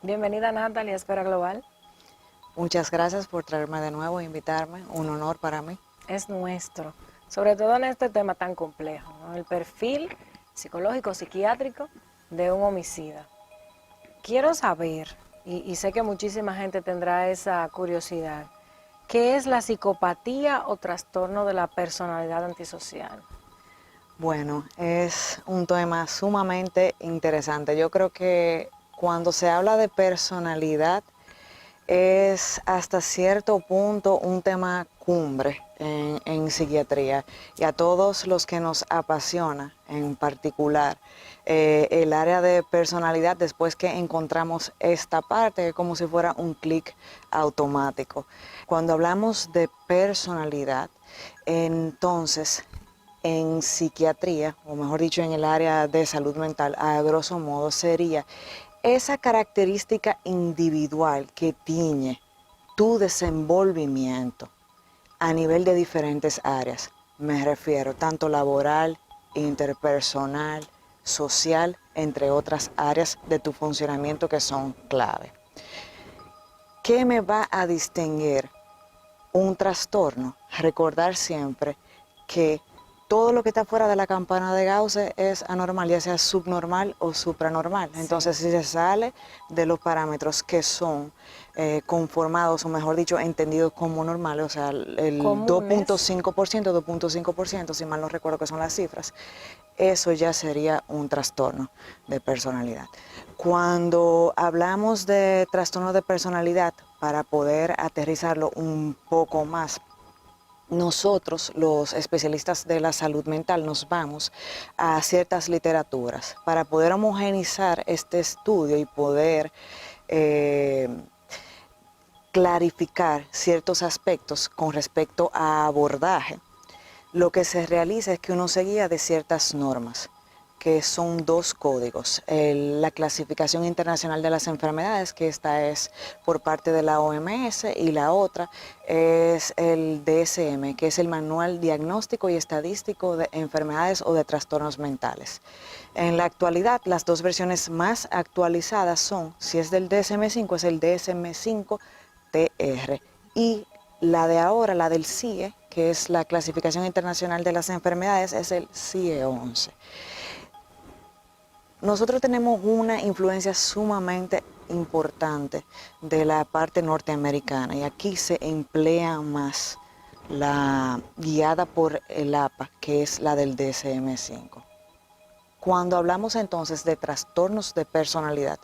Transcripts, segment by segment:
Bienvenida Natalie a Esfera Global. Muchas gracias por traerme de nuevo e invitarme. Un honor para mí. Es nuestro, sobre todo en este tema tan complejo, ¿no? El perfil psicológico, psiquiátrico de un homicida. Quiero saber, y sé que muchísima gente tendrá esa curiosidad, ¿qué es la psicopatía o trastorno de la personalidad antisocial? Bueno, es un tema sumamente interesante. Yo creo que cuando se habla de personalidad es hasta cierto punto un tema cumbre en psiquiatría, y a todos los que nos apasiona en particular el área de personalidad, después que encontramos esta parte, es como si fuera un clic automático. Cuando hablamos de personalidad, entonces en psiquiatría, o mejor dicho en el área de salud mental, a grosso modo sería esa característica individual que tiñe tu desenvolvimiento a nivel de diferentes áreas. Me refiero tanto laboral, interpersonal, social, entre otras áreas de tu funcionamiento que son clave. ¿Qué me va a distinguir un trastorno? Recordar siempre que todo lo que está fuera de la campana de Gauss es anormal, ya sea subnormal o supranormal. Entonces, si se sale de los parámetros que son conformados, o mejor dicho, entendidos como normales, o sea, el Comunes. 2.5%, si mal no recuerdo que son las cifras, eso ya sería un trastorno de personalidad. Cuando hablamos de trastorno de personalidad, para poder aterrizarlo un poco más, nosotros, los especialistas de la salud mental, nos vamos a ciertas literaturas para poder homogeneizar este estudio y poder clarificar ciertos aspectos con respecto a abordaje. Lo que se realiza es que uno se guía de ciertas normas, que son dos códigos. La Clasificación Internacional de las Enfermedades, que esta es por parte de la OMS, y la otra es el DSM, que es el Manual Diagnóstico y Estadístico de Enfermedades o de Trastornos Mentales. En la actualidad, las dos versiones más actualizadas son, si es del DSM-5, es el DSM-5-TR, y la de ahora, la del CIE, que es la Clasificación Internacional de las Enfermedades, es el CIE-11. Nosotros tenemos una influencia sumamente importante de la parte norteamericana, y aquí se emplea más la guiada por el APA, que es la del DSM-5. Cuando hablamos entonces de trastornos de personalidad,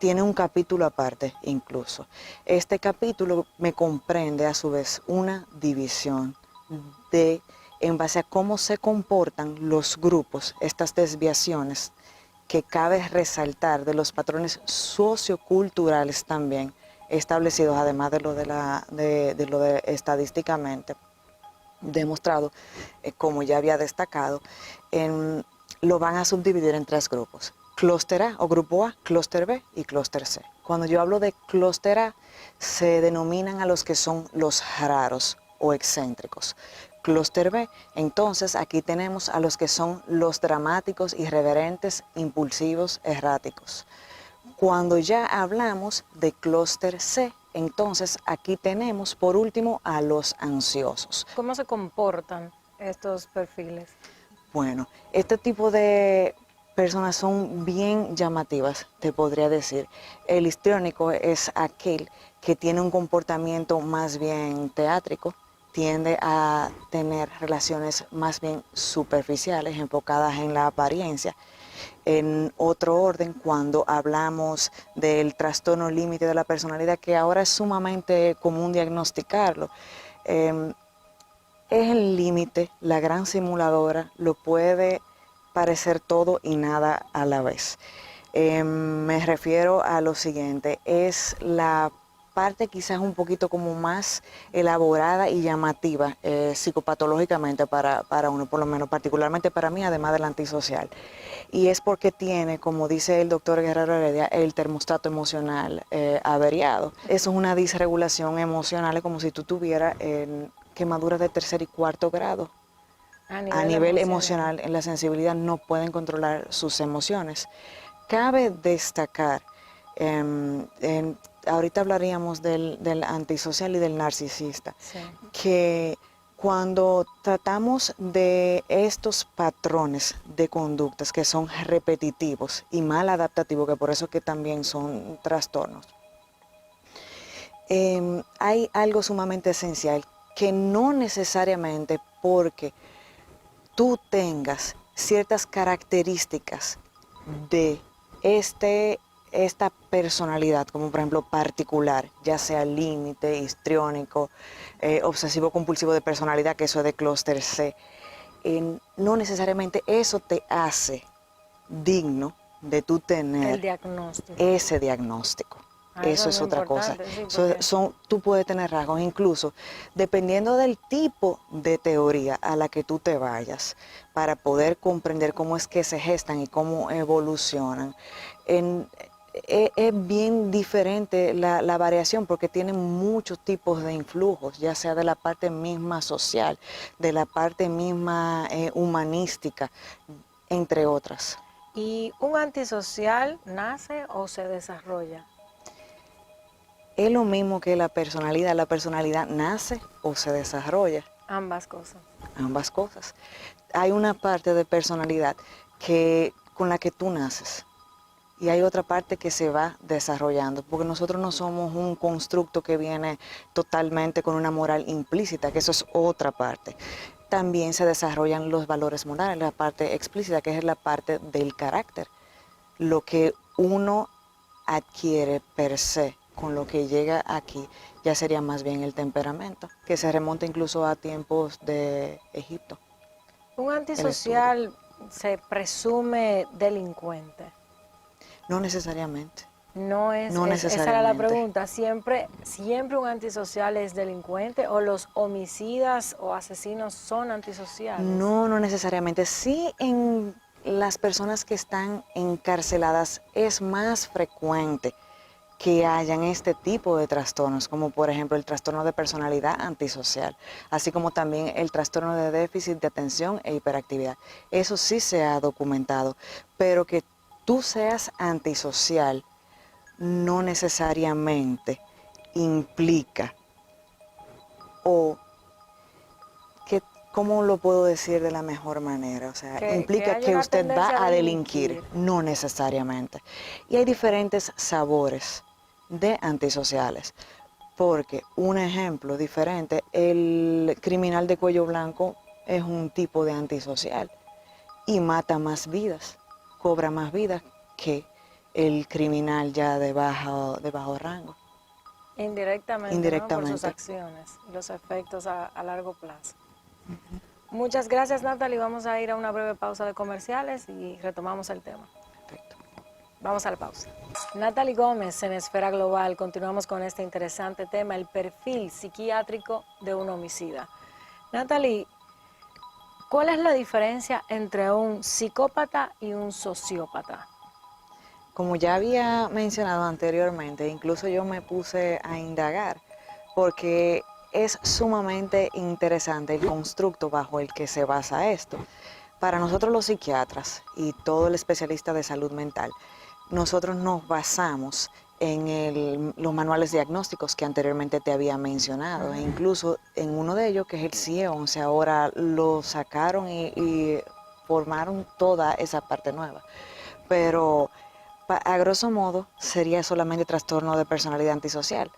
tiene un capítulo aparte incluso. Este capítulo me comprende a su vez una división en base a cómo se comportan los grupos, estas desviaciones que cabe resaltar de los patrones socioculturales también establecidos, además de lo de estadísticamente demostrado, como ya había destacado, lo van a subdividir en tres grupos: clúster A o grupo A, clúster B y clúster C. Cuando yo hablo de clúster A, se denominan a los que son los raros o excéntricos. Clúster B, entonces aquí tenemos a los que son los dramáticos, irreverentes, impulsivos, erráticos. Cuando ya hablamos de clúster C, entonces aquí tenemos por último a los ansiosos. ¿Cómo se comportan estos perfiles? Bueno, este tipo de personas son bien llamativas, te podría decir. El histriónico es aquel que tiene un comportamiento más bien teátrico, tiende a tener relaciones más bien superficiales, enfocadas en la apariencia. En otro orden, cuando hablamos del trastorno límite de la personalidad, que ahora es sumamente común diagnosticarlo, es el límite, la gran simuladora, lo puede parecer todo y nada a la vez. Me refiero a lo siguiente, es la parte quizás un poquito como más elaborada y llamativa psicopatológicamente para uno, por lo menos particularmente para mí, además del antisocial. Y es porque tiene, como dice el doctor Guerrero Heredia, el termostato emocional averiado. Eso es una disregulación emocional, es como si tú tuvieras quemaduras de tercer y cuarto grado. A nivel emocional, en la sensibilidad no pueden controlar sus emociones. Cabe destacar Ahorita hablaríamos del antisocial y del narcisista, Sí. que cuando tratamos de estos patrones de conductas que son repetitivos y mal adaptativos, que por eso que también son trastornos, hay algo sumamente esencial que no necesariamente porque tú tengas ciertas características de esta personalidad, como por ejemplo particular, ya sea límite, histriónico, obsesivo compulsivo de personalidad, que eso es de clúster C, no necesariamente eso te hace digno de tú tener El diagnóstico. ese diagnóstico. Eso Eso es es muy otra cosa. importante, sí, porque Tú puedes tener rasgos, incluso dependiendo del tipo de teoría a la que tú te vayas, para poder comprender cómo es que se gestan y cómo evolucionan. Es bien diferente la variación porque tienen muchos tipos de influjos, ya sea de la parte misma social, de la parte misma humanística, entre otras. ¿y un antisocial nace o se desarrolla? Es lo mismo que la personalidad nace o se desarrolla, Ambas cosas. ambas cosas. Hay una parte de personalidad con la que tú naces y hay otra parte que se va desarrollando, porque nosotros no somos un constructo que viene totalmente con una moral implícita, que eso es otra parte. También se desarrollan los valores morales, la parte explícita, que es la parte del carácter, lo que uno adquiere per se con lo que llega aquí, ya sería más bien el temperamento, que se remonta incluso a tiempos de Egipto, Un el estudio. antisocial se presume delincuente. No necesariamente, No no esa era la necesariamente. pregunta. ¿Siempre un antisocial es delincuente o los homicidas o asesinos son antisociales? No necesariamente. Sí, en las personas que están encarceladas es más frecuente que hayan este tipo de trastornos, como por ejemplo el trastorno de personalidad antisocial, así como también el trastorno de déficit de atención e hiperactividad. Eso sí se ha documentado, pero que tú seas antisocial no necesariamente implica o que, ¿cómo lo puedo decir de la mejor manera? O sea, Que implica haya que una usted va tendencia a a delinquir, delinquir. no necesariamente. Y hay diferentes sabores de antisociales, porque un ejemplo diferente, el criminal de cuello blanco es un tipo de antisocial y mata más vidas, cobra más vidas que el criminal ya de bajo rango, Indirectamente, ¿no? Por sus indirectamente. acciones y los efectos a largo plazo. Muchas gracias, Natalie. Vamos a ir a una breve pausa de comerciales y retomamos el tema. Perfecto. Vamos a la pausa. Natalie Gómez en Esfera Global. Continuamos con este interesante tema, el perfil psiquiátrico de un homicida. Natalie, ¿cuál es la diferencia entre un psicópata y un sociópata? Como ya había mencionado anteriormente, incluso yo me puse a indagar porque es sumamente interesante el constructo bajo el que se basa esto. Para nosotros los psiquiatras y todo el especialista de salud mental, nosotros nos basamos en los manuales diagnósticos que anteriormente te había mencionado, e incluso en uno de ellos, que es el CIE-11, ahora lo sacaron y formaron toda esa parte nueva. Pero a grosso modo sería solamente trastorno de personalidad antisocial.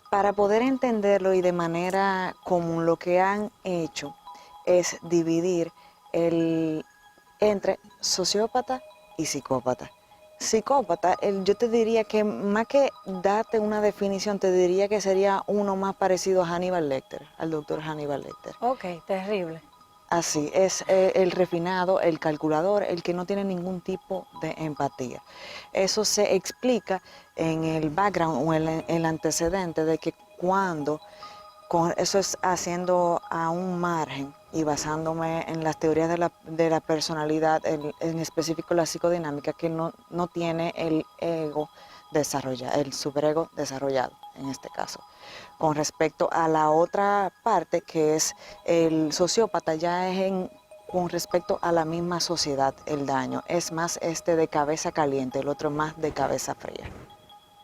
Para poder entenderlo y de manera común, lo que han hecho es dividir entre sociópata y psicópata. Psicópata, yo te diría que más que darte una definición, te diría que sería uno más parecido a Hannibal Lecter, al doctor Hannibal Lecter. Ok, terrible. Así, es el refinado, el calculador, el que no tiene ningún tipo de empatía. Eso se explica en el background o en el antecedente de que eso es haciendo a un margen y basándome en las teorías de la personalidad, en específico la psicodinámica, que no tiene el ego desarrollado, el superego desarrollado en este caso. Con respecto a la otra parte, que es el sociópata, ya es con respecto a la misma sociedad el daño. Es más de cabeza caliente, el otro más de cabeza fría.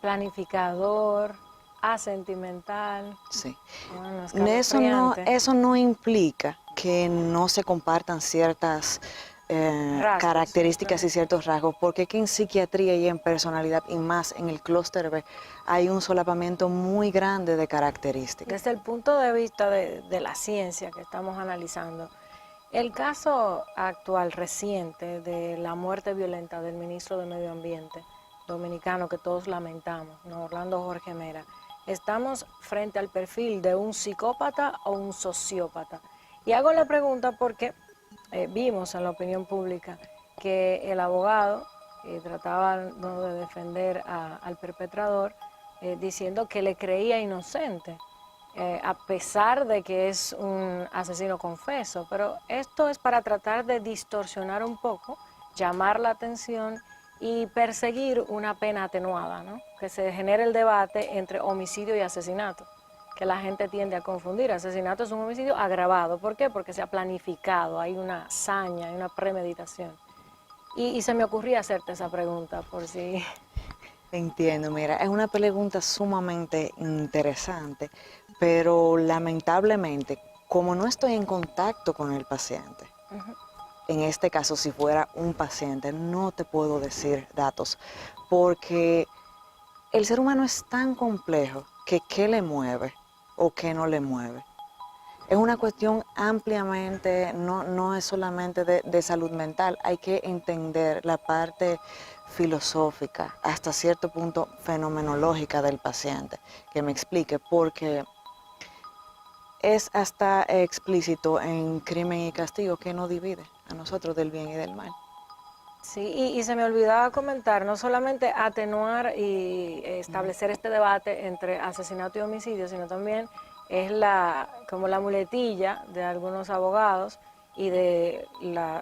planificador, asentimental. Sí. Bueno, Eso no implica que no se compartan ciertas Rasgos, características y simplemente. ciertos rasgos, porque que en psiquiatría y en personalidad, y más en el clúster B, hay un solapamiento muy grande de características. Desde el punto de vista de la ciencia que estamos analizando, el caso actual reciente de la muerte violenta del ministro de Medio Ambiente dominicano que todos lamentamos, ¿no? Orlando Jorge Mera, ¿estamos frente al perfil de un psicópata o un sociópata? Y hago la pregunta porque vimos en la opinión pública que el abogado trataba, ¿no?, de defender al perpetrador diciendo que le creía inocente. A pesar de que es un asesino confeso, pero esto es para tratar de distorsionar un poco, llamar la atención y perseguir una pena atenuada, ¿no? Que se genere el debate entre homicidio y asesinato, que la gente tiende a confundir. Asesinato es un homicidio agravado, ¿por qué? Porque se ha planificado, hay una hazaña, hay una premeditación. Y se me ocurría hacerte esa pregunta, por si... Entiendo, mira, es una pregunta sumamente interesante, pero lamentablemente, como no estoy en contacto con el paciente, en este caso si fuera un paciente, no te puedo decir datos, porque el ser humano es tan complejo que qué le mueve o qué no le mueve. Es una cuestión ampliamente, no es solamente de salud mental, hay que entender la parte filosófica, hasta cierto punto fenomenológica del paciente, que me explique, porque es hasta explícito en Crimen y Castigo que nos divide a nosotros del bien y del mal. Sí, y se me olvidaba comentar, no solamente atenuar y establecer este debate entre asesinato y homicidio, sino también es como la muletilla de algunos abogados y de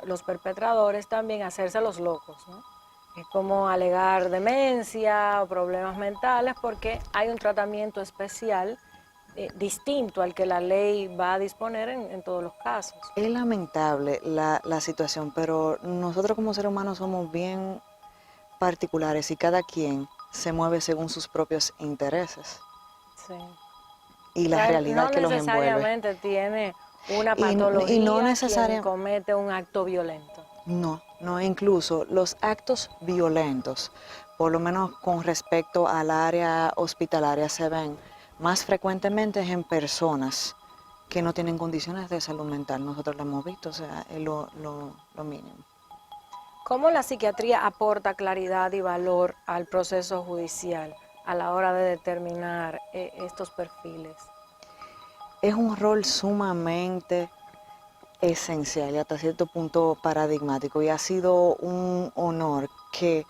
los perpetradores también hacerse los locos, ¿no? Es como alegar demencia o problemas mentales porque hay un tratamiento especial distinto al que la ley va a disponer en todos los casos. Es lamentable la situación, pero nosotros como seres humanos somos bien particulares y cada quien se mueve según sus propios intereses Sí. y O la sea, realidad no que los envuelve. necesariamente tiene una Y no patología quien necesariamente, comete un acto violento. no, incluso los actos violentos, por lo menos con respecto al área hospitalaria, se ven más frecuentemente en personas que no tienen condiciones de salud mental. Nosotros lo hemos visto, o sea, es lo mínimo. ¿Cómo la psiquiatría aporta claridad y valor al proceso judicial a la hora de determinar estos perfiles? Es un rol sumamente esencial y hasta cierto punto paradigmático, y ha sido un honor que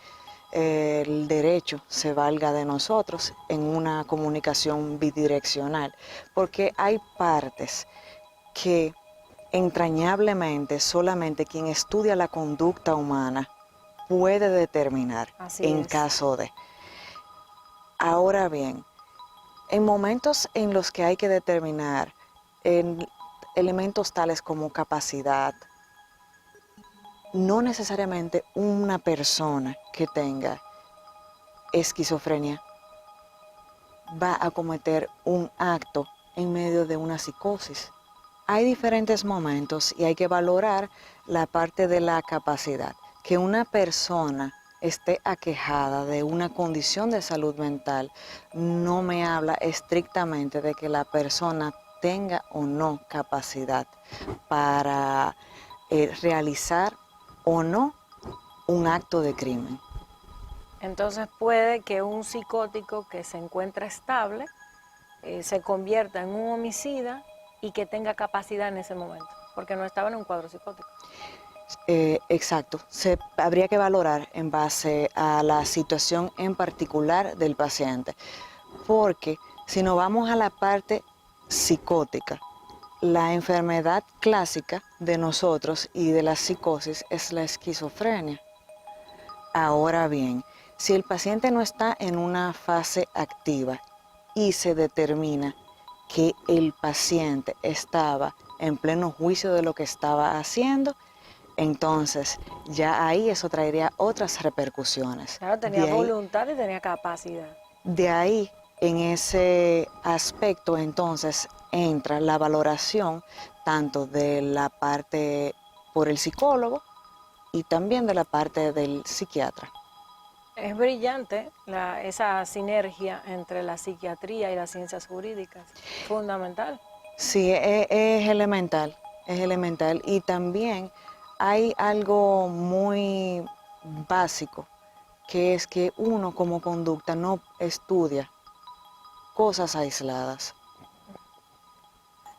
el derecho se valga de nosotros en una comunicación bidireccional, porque hay partes que entrañablemente solamente quien estudia la conducta humana puede determinar Así en es. caso de. Ahora bien, en momentos en los que hay que determinar en elementos tales como capacidad, no necesariamente una persona que tenga esquizofrenia va a cometer un acto en medio de una psicosis. Hay diferentes momentos y hay que valorar la parte de la capacidad. Que una persona esté aquejada de una condición de salud mental no me habla estrictamente de que la persona tenga o no capacidad para realizar o no un acto de crimen. Entonces puede que un psicótico que se encuentra estable se convierta en un homicida y que tenga capacidad en ese momento, porque no estaba en un cuadro psicótico. Exacto, habría que valorar en base a la situación en particular del paciente, porque si nos vamos a la parte psicótica, la enfermedad clásica de nosotros y de la psicosis es la esquizofrenia. Ahora bien, si el paciente no está en una fase activa y se determina que el paciente estaba en pleno juicio de lo que estaba haciendo, entonces ya ahí eso traería otras repercusiones. Claro, tenía De ahí, voluntad y tenía capacidad. De ahí, en ese aspecto, entonces entra la valoración tanto de la parte por el psicólogo y también de la parte del psiquiatra. Es brillante esa sinergia entre la psiquiatría y las ciencias jurídicas, fundamental. Sí, es elemental, es elemental. Y también hay algo muy básico, que es que uno como conducta no estudia cosas aisladas.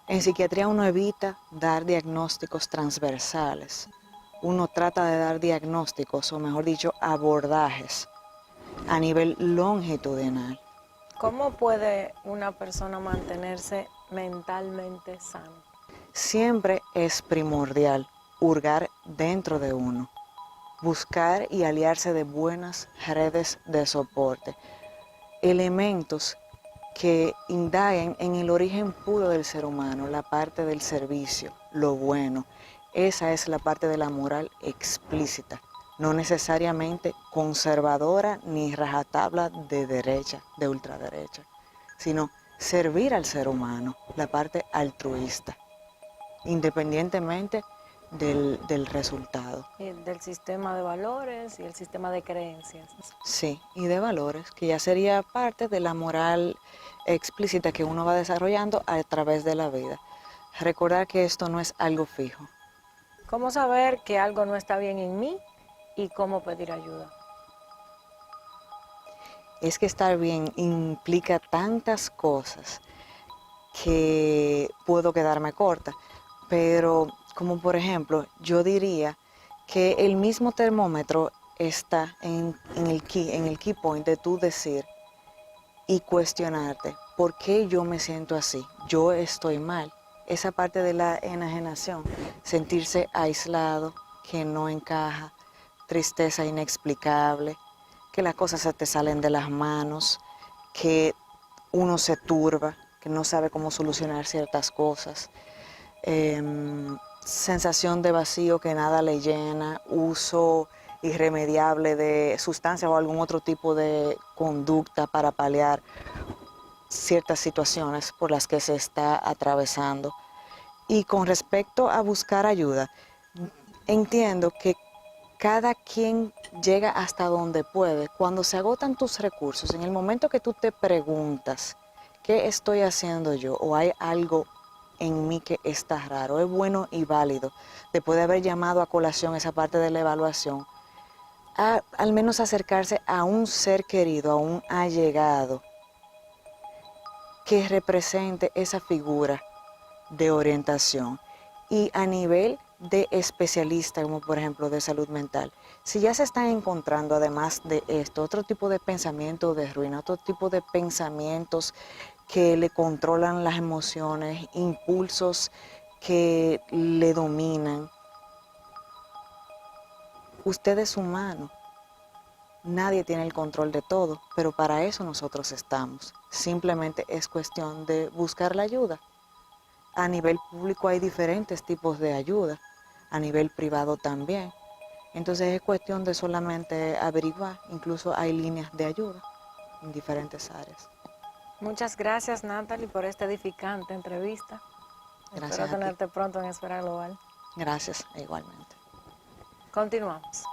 En psiquiatría uno evita dar diagnósticos transversales. Uno trata de dar diagnósticos, o mejor dicho, abordajes a nivel longitudinal. ¿Cómo puede una persona mantenerse mentalmente sana? Siempre es primordial hurgar dentro de uno, buscar y aliarse de buenas redes de soporte, elementos que indaguen en el origen puro del ser humano, la parte del servicio, lo bueno. Esa es la parte de la moral explícita, no necesariamente conservadora ni rajatabla de derecha, de ultraderecha, sino servir al ser humano, la parte altruista, independientemente del resultado. Y del sistema de valores y el sistema de creencias. Sí, y de valores, que ya sería parte de la moral explícita que uno va desarrollando a través de la vida. Recordar que esto no es algo fijo. ¿Cómo saber que algo no está bien en mí y cómo pedir ayuda? Es que estar bien implica tantas cosas que puedo quedarme corta, pero como por ejemplo, yo diría que el mismo termómetro está en el key point de tú decir y cuestionarte, ¿por qué yo me siento así? Yo estoy mal. Esa parte de la enajenación, sentirse aislado, que no encaja, tristeza inexplicable, que las cosas se te salen de las manos, que uno se turba, que no sabe cómo solucionar ciertas cosas, sensación de vacío que nada le llena, uso irremediable de sustancias o algún otro tipo de conducta para paliar ciertas situaciones por las que se está atravesando. Y con respecto a buscar ayuda, entiendo que cada quien llega hasta donde puede. Cuando se agotan tus recursos, en el momento que tú te preguntas, ¿qué estoy haciendo yo? ¿O hay algo en mí que está raro? Es bueno y válido, después de haber llamado a colación esa parte de la evaluación, al menos acercarse a un ser querido, a un allegado, que represente esa figura de orientación. Y a nivel de especialista, como por ejemplo de salud mental, si ya se están encontrando además de esto, otro tipo de pensamiento de ruina, otro tipo de pensamientos que le controlan las emociones, impulsos que le dominan, usted es humano. Nadie tiene el control de todo, pero para eso nosotros estamos. Simplemente es cuestión de buscar la ayuda. A nivel público hay diferentes tipos de ayuda, a nivel privado también. Entonces es cuestión de solamente averiguar, incluso hay líneas de ayuda en diferentes áreas. Muchas gracias, Natalie, por esta edificante entrevista. Espero Gracias a ti. tenerte pronto en Esfera Global. Gracias, igualmente. Continuamos.